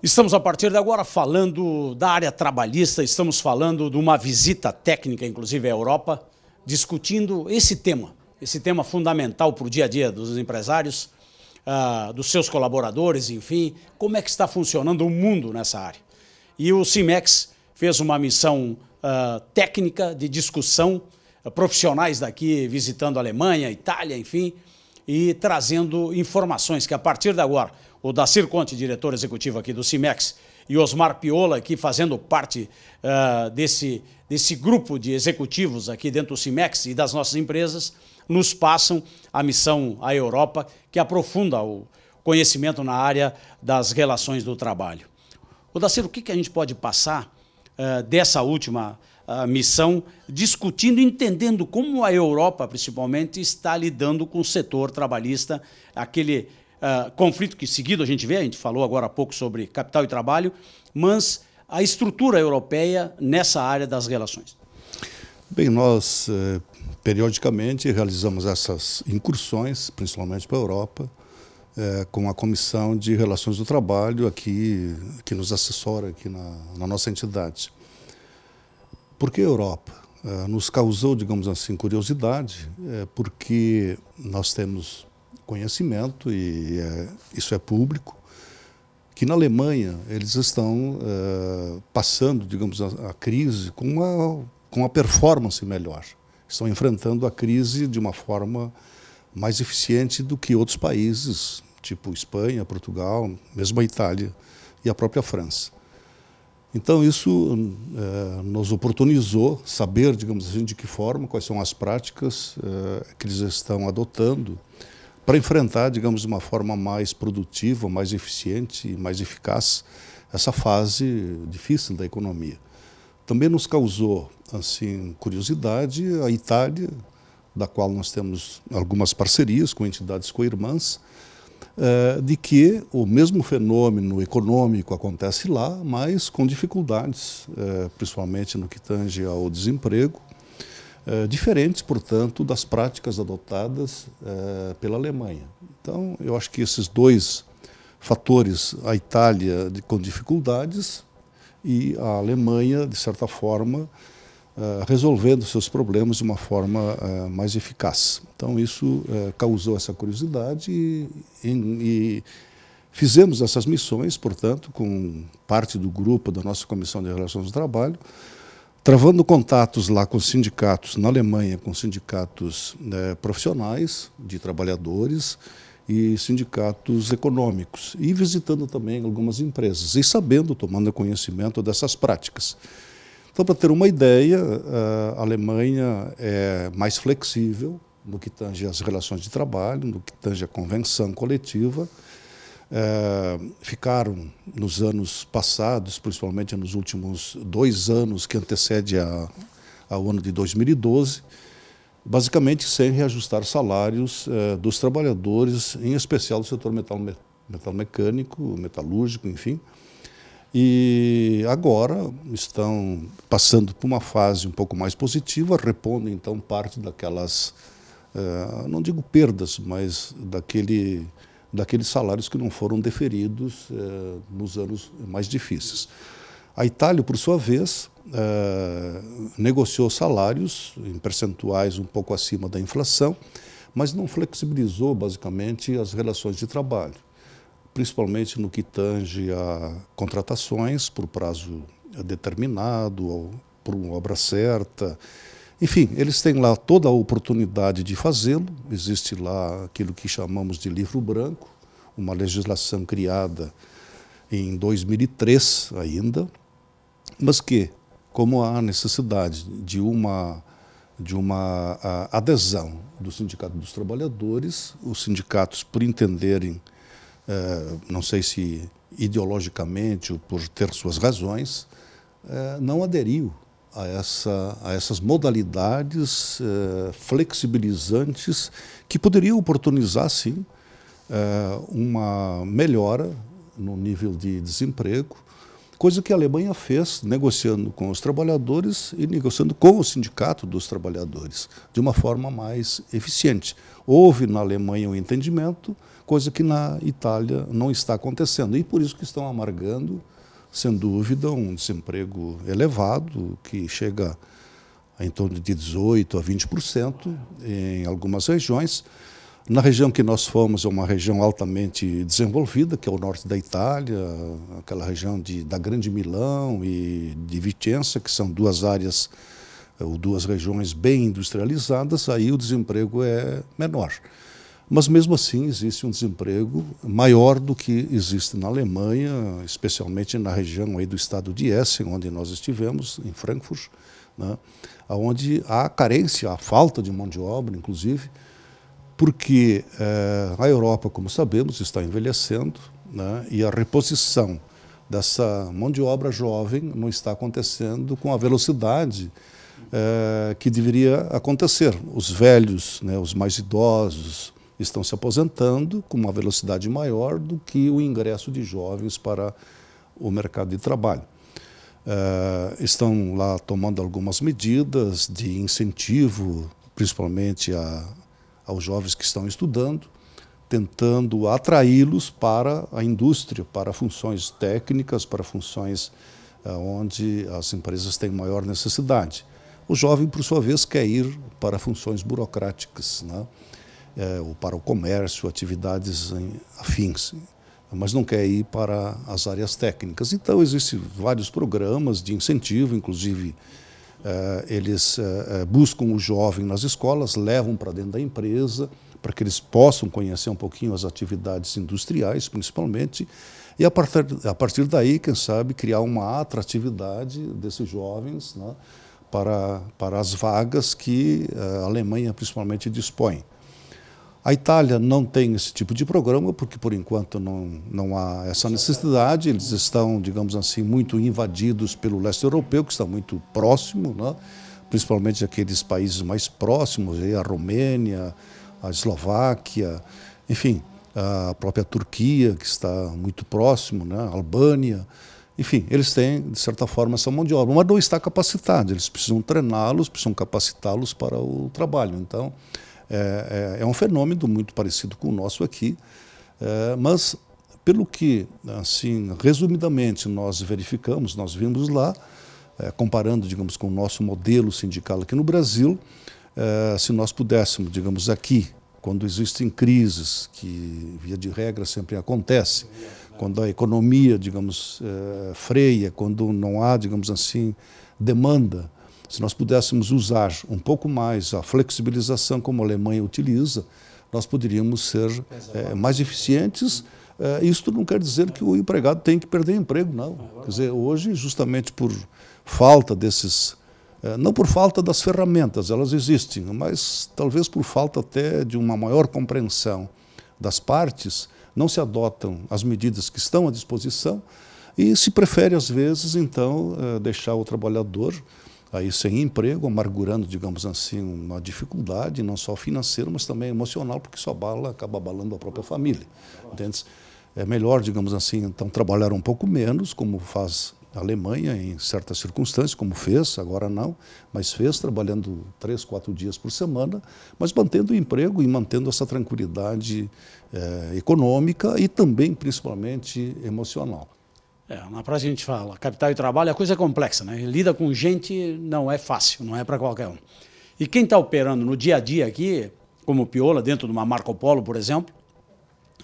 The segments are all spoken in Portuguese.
Estamos, a partir de agora, falando da área trabalhista, estamos falando de uma visita técnica, inclusive à Europa, discutindo esse tema fundamental para o dia a dia dos empresários, dos seus colaboradores, enfim, como é que está funcionando o mundo nessa área. E o CIMEX fez uma missão técnica de discussão, profissionais daqui visitando a Alemanha, Itália, enfim, e trazendo informações que, a partir de agora, o Dacir Conte, diretor executivo aqui do CIMEX, e Osmar Piola, aqui fazendo parte desse grupo de executivos aqui dentro do CIMEX e das nossas empresas, nos passam a missão à Europa, que aprofunda o conhecimento na área das relações do trabalho. O Dacir, o que a gente pode passar dessa última missão, discutindo, entendendo como a Europa, principalmente, está lidando com o setor trabalhista, aquele conflito que seguido a gente falou agora há pouco sobre capital e trabalho, mas a estrutura europeia nessa área das relações. Bem, nós periodicamente realizamos essas incursões, principalmente para a Europa, com a Comissão de Relações do Trabalho aqui, que nos assessora aqui na nossa entidade. Por que a Europa? Nos causou, digamos assim, curiosidade, porque nós temos conhecimento, e isso é público, que na Alemanha eles estão passando, digamos, a crise com uma performance melhor. Estão enfrentando a crise de uma forma mais eficiente do que outros países, tipo Espanha, Portugal, mesmo a Itália e a própria França. Então isso nos oportunizou saber, digamos assim, de que forma, quais são as práticas que eles estão adotando para enfrentar, digamos, de uma forma mais produtiva, mais eficiente e mais eficaz essa fase difícil da economia. Também nos causou, assim, curiosidade a Itália, da qual nós temos algumas parcerias com entidades co-irmãs, de que o mesmo fenômeno econômico acontece lá, mas com dificuldades, principalmente no que tange ao desemprego, diferentes, portanto, das práticas adotadas pela Alemanha. Então, eu acho que esses dois fatores, a Itália com dificuldades e a Alemanha, de certa forma, resolvendo seus problemas de uma forma mais eficaz. Então, isso causou essa curiosidade e fizemos essas missões, portanto, com parte do grupo da nossa Comissão de Relações do Trabalho, travando contatos lá com sindicatos na Alemanha, com sindicatos profissionais, de trabalhadores e sindicatos econômicos, e visitando também algumas empresas, e sabendo, tomando conhecimento dessas práticas. Então, para ter uma ideia, a Alemanha é mais flexível no que tange às relações de trabalho, no que tange à convenção coletiva. Ficaram nos anos passados, principalmente nos últimos 2 anos que antecede ao ano de 2012, basicamente sem reajustar salários dos trabalhadores, em especial do setor metalmecânico, metalúrgico, enfim. E agora estão passando por uma fase um pouco mais positiva, repondo então parte daquelas, não digo perdas, mas daqueles salários que não foram deferidos nos anos mais difíceis. A Itália, por sua vez, negociou salários em percentuais um pouco acima da inflação, mas não flexibilizou basicamente as relações de trabalho, principalmente no que tange a contratações por prazo determinado, ou por uma obra certa. Enfim, eles têm lá toda a oportunidade de fazê-lo. Existe lá aquilo que chamamos de livro branco, uma legislação criada em 2003 ainda, mas que, como há necessidade de uma adesão do Sindicato dos Trabalhadores, os sindicatos, por entenderem, não sei se ideologicamente ou por ter suas razões, não aderiu a essas modalidades flexibilizantes que poderiam oportunizar, sim, uma melhora no nível de desemprego, coisa que a Alemanha fez, negociando com os trabalhadores e negociando com o sindicato dos trabalhadores, de uma forma mais eficiente. Houve na Alemanha um entendimento, coisa que na Itália não está acontecendo, e por isso que estão amargando, sem dúvida, um desemprego elevado, que chega em torno de 18% a 20% em algumas regiões. Na região que nós fomos é uma região altamente desenvolvida, que é o norte da Itália, aquela região da Grande Milão e de Vicenza, que são duas áreas, ou duas regiões bem industrializadas, aí o desemprego é menor. Mas mesmo assim existe um desemprego maior do que existe na Alemanha, especialmente na região aí do estado de Essen, onde nós estivemos, em Frankfurt, né, onde há carência, há falta de mão de obra, inclusive, porque a Europa, como sabemos, está envelhecendo, né, e a reposição dessa mão de obra jovem não está acontecendo com a velocidade que deveria acontecer. Os velhos, né, os mais idosos, estão se aposentando com uma velocidade maior do que o ingresso de jovens para o mercado de trabalho. Estão lá tomando algumas medidas de incentivo, principalmente aos jovens que estão estudando, tentando atraí-los para a indústria, para funções técnicas, para funções onde as empresas têm maior necessidade. O jovem, por sua vez, quer ir para funções burocráticas, né? Ou para o comércio, atividades afins, mas não quer ir para as áreas técnicas. Então, existem vários programas de incentivo, inclusive eles buscam o jovem nas escolas, levam para dentro da empresa, para que eles possam conhecer um pouquinho as atividades industriais, principalmente, e a partir daí, quem sabe, criar uma atratividade desses jovens, né, para as vagas que a Alemanha, principalmente, dispõe. A Itália não tem esse tipo de programa, porque, por enquanto, não há essa necessidade. Eles estão, digamos assim, muito invadidos pelo leste europeu, que está muito próximo, né? Principalmente aqueles países mais próximos, a Romênia, a Eslováquia, enfim, a própria Turquia, que está muito próximo, né? A Albânia. Enfim, eles têm, de certa forma, essa mão de obra, mas não está capacitado. Eles precisam treiná-los, precisam capacitá-los para o trabalho. Então, é um fenômeno muito parecido com o nosso aqui, mas pelo que, assim, resumidamente, nós verificamos, nós vimos lá, comparando, digamos, com o nosso modelo sindical aqui no Brasil, se nós pudéssemos, digamos, aqui, quando existem crises, que via de regra sempre acontece, quando a economia, digamos, freia, quando não há, digamos assim, demanda, se nós pudéssemos usar um pouco mais a flexibilização como a Alemanha utiliza, nós poderíamos ser mais eficientes. Isso não quer dizer que o empregado tem que perder emprego, não. Quer dizer, hoje, justamente por falta desses... não por falta das ferramentas, elas existem, mas talvez por falta até de uma maior compreensão das partes, não se adotam as medidas que estão à disposição e se prefere, às vezes, então, deixar o trabalhador aí sem emprego, amargurando, digamos assim, uma dificuldade, não só financeira, mas também emocional, porque isso acaba abalando a própria família. Entende? É melhor, digamos assim, então, trabalhar um pouco menos, como faz a Alemanha em certas circunstâncias, como fez, agora não, mas fez, trabalhando 3, 4 dias por semana, mas mantendo o emprego e mantendo essa tranquilidade econômica e também, principalmente, emocional. Na prática a gente fala, capital e trabalho, a coisa é complexa, né? Lida com gente não é fácil, não é para qualquer um. E quem está operando no dia a dia aqui, como o Piola, dentro de uma Marco Polo, por exemplo,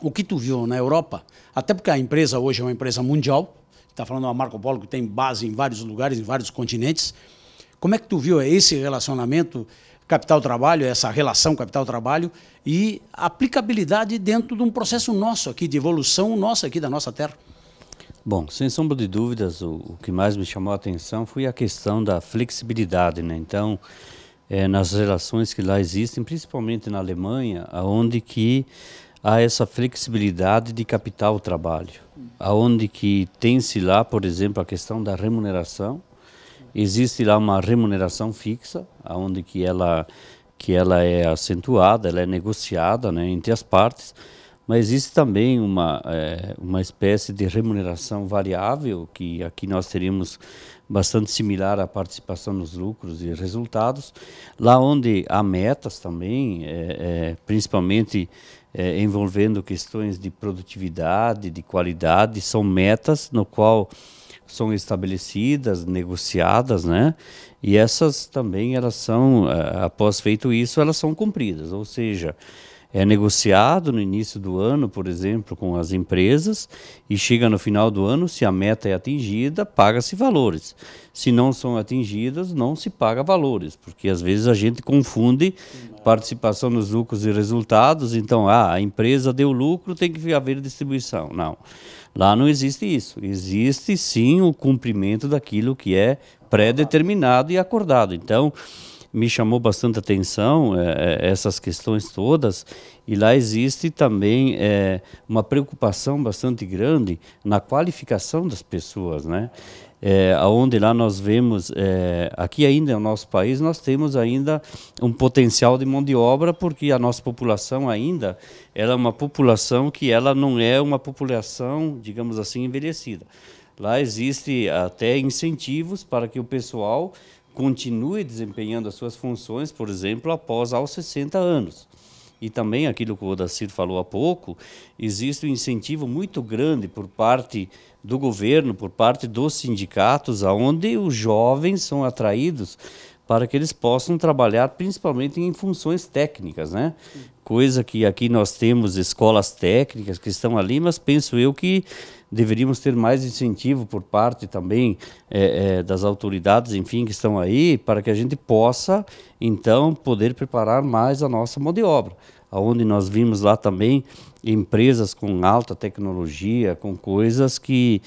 o que tu viu na Europa, até porque a empresa hoje é uma empresa mundial, está falando de uma Marco Polo que tem base em vários lugares, em vários continentes, como é que tu viu esse relacionamento capital-trabalho, essa relação capital-trabalho e aplicabilidade dentro de um processo nosso aqui, de evolução nossa aqui da nossa terra? Bom, sem sombra de dúvidas, o que mais me chamou a atenção foi a questão da flexibilidade, né? Então, nas relações que lá existem, principalmente na Alemanha, onde que há essa flexibilidade de capital-trabalho, aonde que tem-se lá, por exemplo, a questão da remuneração, existe lá uma remuneração fixa, aonde que ela é acentuada, ela é negociada, né, entre as partes, mas existe também uma espécie de remuneração variável, que aqui nós teríamos bastante similar à participação nos lucros e resultados, lá onde há metas também, principalmente envolvendo questões de produtividade, de qualidade, são metas no qual são estabelecidas, negociadas, né? E essas também, elas são, após feito isso, elas são cumpridas, ou seja, é negociado no início do ano, por exemplo, com as empresas, e chega no final do ano, se a meta é atingida, paga-se valores. Se não são atingidas, não se paga valores, porque às vezes a gente confunde participação nos lucros e resultados, então, a empresa deu lucro, tem que haver distribuição. Não, lá não existe isso. Existe sim o cumprimento daquilo que é pré-determinado e acordado. Então, me chamou bastante atenção essas questões todas, e lá existe também uma preocupação bastante grande na qualificação das pessoas, né? Onde lá nós vemos, aqui ainda no nosso país, nós temos ainda um potencial de mão de obra, porque a nossa população ainda, ela é uma população que ela não é uma população, digamos assim, envelhecida. Lá existe até incentivos para que o pessoal continue desempenhando as suas funções, por exemplo, após aos 60 anos. E também aquilo que o Odacir falou há pouco, existe um incentivo muito grande por parte do governo, por parte dos sindicatos, onde os jovens são atraídos para que eles possam trabalhar principalmente em funções técnicas, né? Coisa que aqui nós temos escolas técnicas que estão ali, mas penso eu que deveríamos ter mais incentivo por parte também das autoridades, enfim, que estão aí, para que a gente possa, então, poder preparar mais a nossa mão de obra. Onde nós vimos lá também empresas com alta tecnologia, com coisas que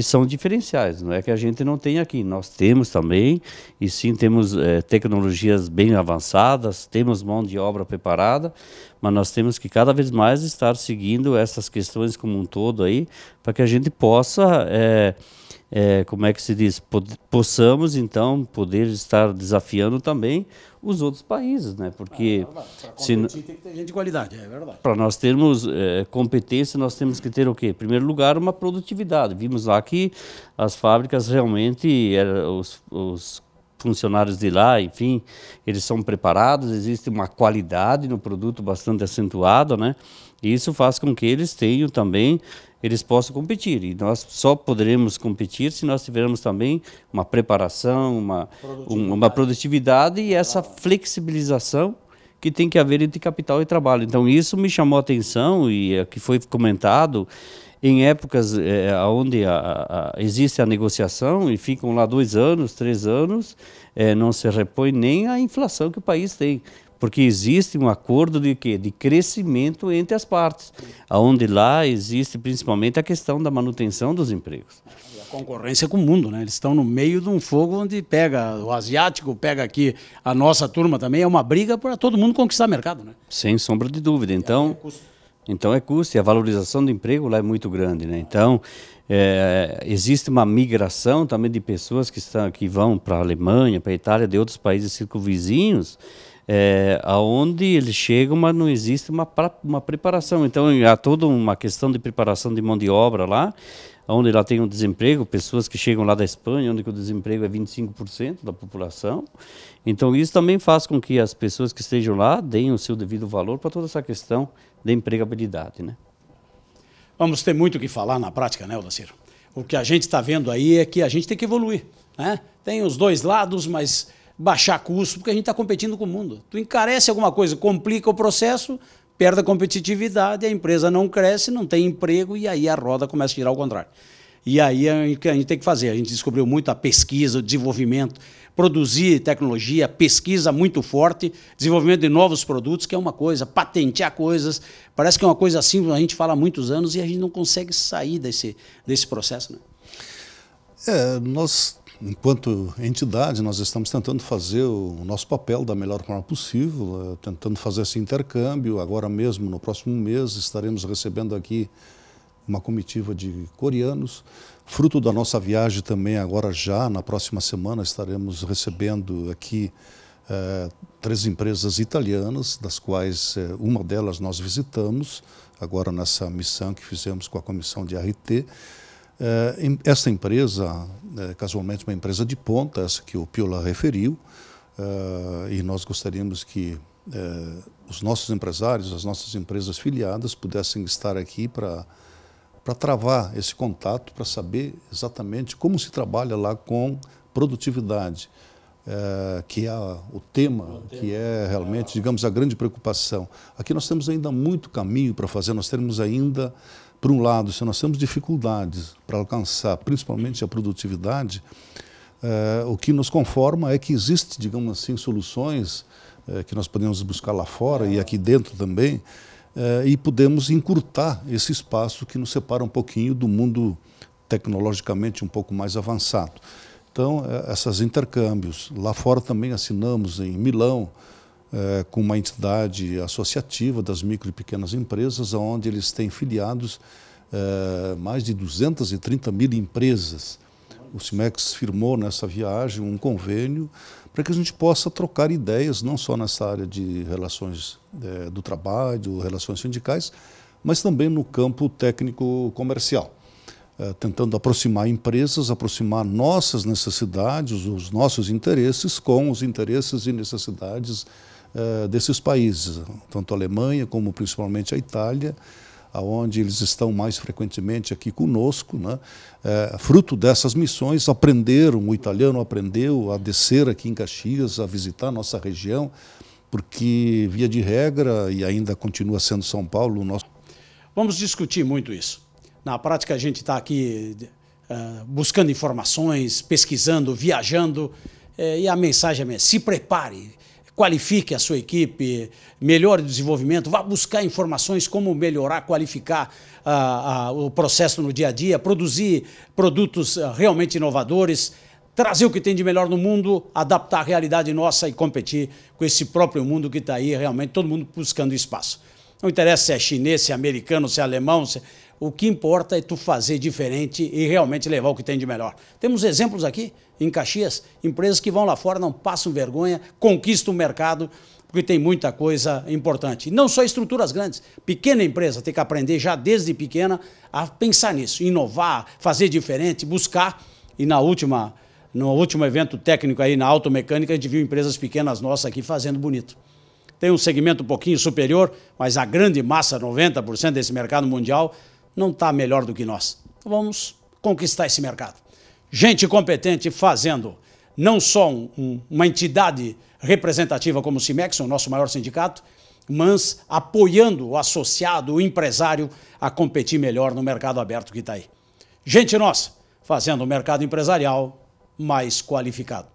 são diferenciais, não é que a gente não tem aqui, nós temos também, e sim temos tecnologias bem avançadas, temos mão de obra preparada, mas nós temos que cada vez mais estar seguindo essas questões como um todo aí, para que a gente possa, como é que se diz, possamos então poder estar desafiando também os outros países, né? Porque para competir tem que ter gente de qualidade, é verdade. Para nós termos competência, nós temos que ter o quê? Em primeiro lugar, uma produtividade. Vimos lá que as fábricas realmente, os funcionários de lá, enfim, eles são preparados, existe uma qualidade no produto bastante acentuada, né? E isso faz com que eles tenham também, eles possam competir. E nós só poderemos competir se nós tivermos também uma preparação, uma produtividade e essa flexibilização que tem que haver entre capital e trabalho. Então isso me chamou a atenção e que foi comentado em épocas onde existe a negociação e ficam lá 2 anos, 3 anos, não se repõe nem a inflação que o país tem. Porque existe um acordo de quê? De crescimento entre as partes, onde lá existe principalmente a questão da manutenção dos empregos. A concorrência com o mundo, né? Eles estão no meio de um fogo onde pega o asiático, pega aqui a nossa turma também, é uma briga para todo mundo conquistar mercado, né? Sem sombra de dúvida. Então é custo, e a valorização do emprego lá é muito grande, né? Então, existe uma migração também de pessoas que vão para a Alemanha, para a Itália, de outros países circunvizinhos, aonde eles chegam, mas não existe uma preparação. Então, há toda uma questão de preparação de mão de obra lá, onde lá tem um desemprego, pessoas que chegam lá da Espanha, onde o desemprego é 25% da população. Então, isso também faz com que as pessoas que estejam lá deem o seu devido valor para toda essa questão da empregabilidade, né? Vamos ter muito o que falar na prática, né, Odacir? O que a gente está vendo aí é que a gente tem que evoluir, né? Tem os dois lados, mas baixar custo, porque a gente está competindo com o mundo. Tu encarece alguma coisa, complica o processo, perde a competitividade, a empresa não cresce, não tem emprego e aí a roda começa a girar ao contrário. E aí o que a gente tem que fazer? A gente descobriu muito a pesquisa, o desenvolvimento, produzir tecnologia, pesquisa muito forte, desenvolvimento de novos produtos, que é uma coisa, patentear coisas, parece que é uma coisa assim, a gente fala há muitos anos e a gente não consegue sair desse processo, né? Nós, enquanto entidade, nós estamos tentando fazer o nosso papel da melhor forma possível, tentando fazer esse intercâmbio. Agora mesmo, no próximo mês, estaremos recebendo aqui uma comitiva de coreanos. Fruto da nossa viagem também, agora já, na próxima semana, estaremos recebendo aqui 3 empresas italianas, das quais uma delas nós visitamos, agora nessa missão que fizemos com a comissão de RT. Essa empresa, casualmente uma empresa de ponta, essa que o Piola referiu, e nós gostaríamos que os nossos empresários, as nossas empresas filiadas pudessem estar aqui para travar esse contato, para saber exatamente como se trabalha lá com produtividade, que é o tema, que é realmente, digamos, a grande preocupação. Aqui nós temos ainda muito caminho para fazer, nós temos ainda, por um lado, se nós temos dificuldades para alcançar, principalmente a produtividade, o que nos conforma é que existe, digamos assim, soluções que nós podemos buscar lá fora e aqui dentro também, e podemos encurtar esse espaço que nos separa um pouquinho do mundo tecnologicamente um pouco mais avançado. Então, esses intercâmbios. Lá fora também assinamos em Milão com uma entidade associativa das micro e pequenas empresas, onde eles têm filiados mais de 230 mil empresas. O Cimex firmou nessa viagem um convênio para que a gente possa trocar ideias, não só nessa área de relações do trabalho, relações sindicais, mas também no campo técnico-comercial, tentando aproximar empresas, aproximar nossas necessidades, os nossos interesses com os interesses e necessidades desses países, tanto a Alemanha como principalmente a Itália, onde eles estão mais frequentemente aqui conosco, né? Fruto dessas missões, o italiano aprendeu a descer aqui em Caxias, a visitar a nossa região, porque, via de regra, e ainda continua sendo São Paulo, o nosso... Vamos discutir muito isso. Na prática, a gente está aqui buscando informações, pesquisando, viajando, e a mensagem é: se prepare, qualifique a sua equipe, melhore o desenvolvimento, vá buscar informações como melhorar, qualificar o processo no dia a dia, produzir produtos realmente inovadores, trazer o que tem de melhor no mundo, adaptar a realidade nossa e competir com esse próprio mundo que está aí, realmente todo mundo buscando espaço. Não interessa se é chinês, se é americano, se é alemão, o que importa é tu fazer diferente e realmente levar o que tem de melhor. Temos exemplos aqui em Caxias, empresas que vão lá fora, não passam vergonha, conquistam o mercado, porque tem muita coisa importante. E não só estruturas grandes, pequena empresa tem que aprender já desde pequena a pensar nisso, inovar, fazer diferente, buscar. E no último evento técnico aí na automecânica, a gente viu empresas pequenas nossas aqui fazendo bonito. Tem um segmento um pouquinho superior, mas a grande massa, 90% desse mercado mundial, não está melhor do que nós. Então vamos conquistar esse mercado. Gente competente fazendo não só uma entidade representativa como o Cimex, o nosso maior sindicato, mas apoiando o associado, o empresário, a competir melhor no mercado aberto que está aí. Gente nossa, fazendo o mercado empresarial mais qualificado.